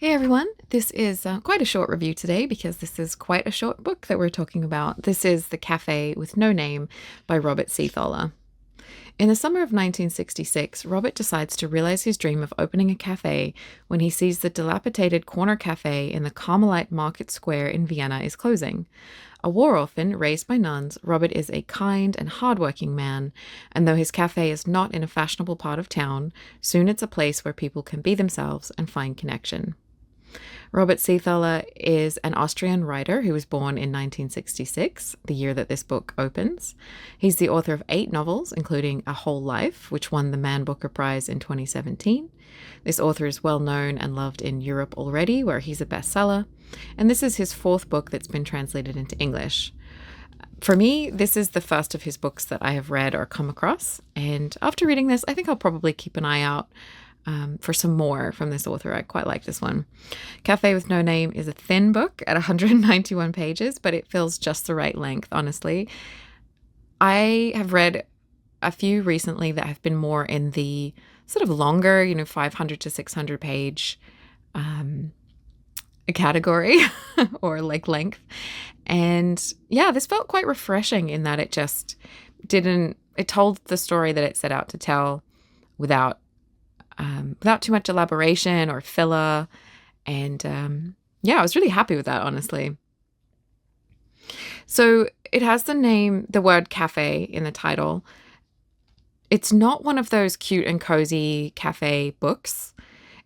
Hey everyone, this is quite a short review today because this is quite a short book that we're talking about. This is The Café with No Name by Robert Seethaler. In the summer of 1966, Robert decides to realize his dream of opening a cafe when he sees the dilapidated corner cafe in the Carmelite Market Square in Vienna is closing. A war orphan raised by nuns, Robert is a kind and hardworking man, and though his cafe is not in a fashionable part of town, soon it's a place where people can be themselves and find connection. Robert Seethaler is an Austrian writer who was born in 1966, the year that this book opens. He's the author of 8 novels, including A Whole Life, which won the Man Booker Prize in 2017. This author is well known and loved in Europe already, where he's a bestseller. And this is his 4th book that's been translated into English. For me, this is the first of his books that I have read or come across. And after reading this, I think I'll probably keep an eye out for some more from this author. I quite like this one. Café with No Name is a thin book at 191 pages, but it feels just the right length, honestly. I have read a few recently that have been more in the sort of longer, 500 to 600 page category or like length. And yeah, this felt quite refreshing in that it just it told the story that it set out to tell without too much elaboration or filler. And I was really happy with that, honestly. So it has the word cafe in the title. It's not one of those cute and cozy cafe books.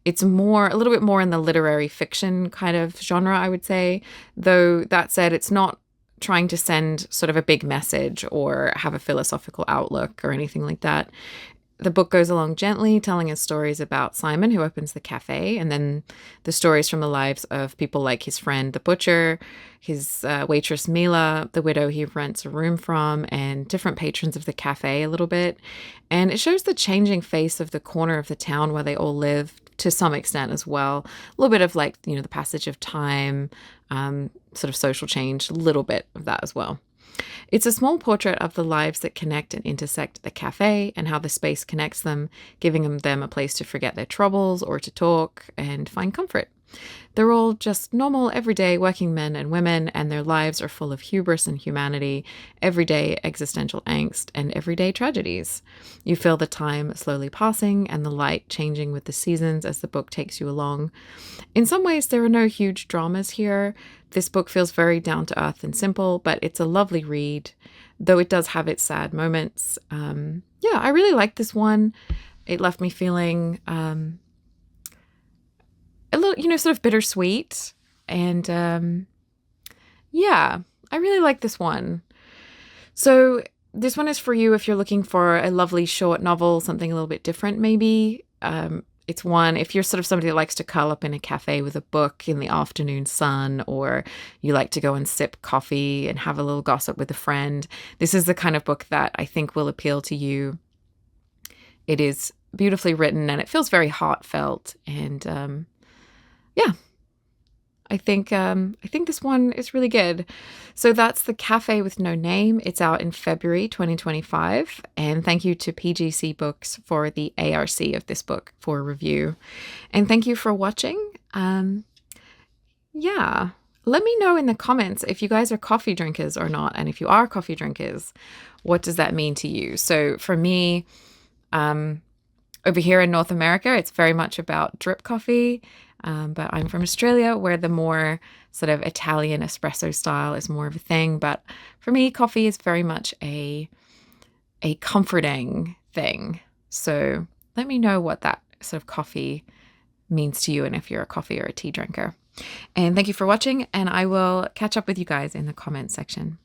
It's a little bit more in the literary fiction kind of genre, I would say. Though that said, it's not trying to send sort of a big message or have a philosophical outlook or anything like that. The book goes along gently, telling us stories about Simon, who opens the cafe, and then the stories from the lives of people like his friend, the butcher, his waitress, Mila, the widow he rents a room from, and different patrons of the cafe a little bit. And it shows the changing face of the corner of the town where they all live to some extent as well. A little bit of the passage of time, sort of social change, a little bit of that as well. It's a small portrait of the lives that connect and intersect the cafe and how the space connects them, giving them a place to forget their troubles or to talk and find comfort. They're all just normal, everyday working men and women, and their lives are full of hubris and humanity, everyday existential angst, and everyday tragedies. You feel the time slowly passing and the light changing with the seasons as the book takes you along. In some ways, there are no huge dramas here. This book feels very down to earth and simple, but it's a lovely read, though it does have its sad moments. I really like this one. It left me feeling a little, sort of bittersweet. And I really like this one. So this one is for you if you're looking for a lovely short novel, something a little bit different maybe. It's one, if you're sort of somebody that likes to curl up in a cafe with a book in the afternoon sun, or you like to go and sip coffee and have a little gossip with a friend, this is the kind of book that I think will appeal to you. It is beautifully written and it feels very heartfelt. And I think this one is really good. So that's The Café with No Name. It's out in February 2025. And thank you to PGC Books for the ARC of this book for review. And thank you for watching. Let me know in the comments if you guys are coffee drinkers or not. And if you are coffee drinkers, what does that mean to you? So for me, over here in North America, it's very much about drip coffee. But I'm from Australia, where the more sort of Italian espresso style is more of a thing. But for me, coffee is very much a comforting thing. So let me know what that sort of coffee means to you and if you're a coffee or a tea drinker. And thank you for watching, and I will catch up with you guys in the comments section.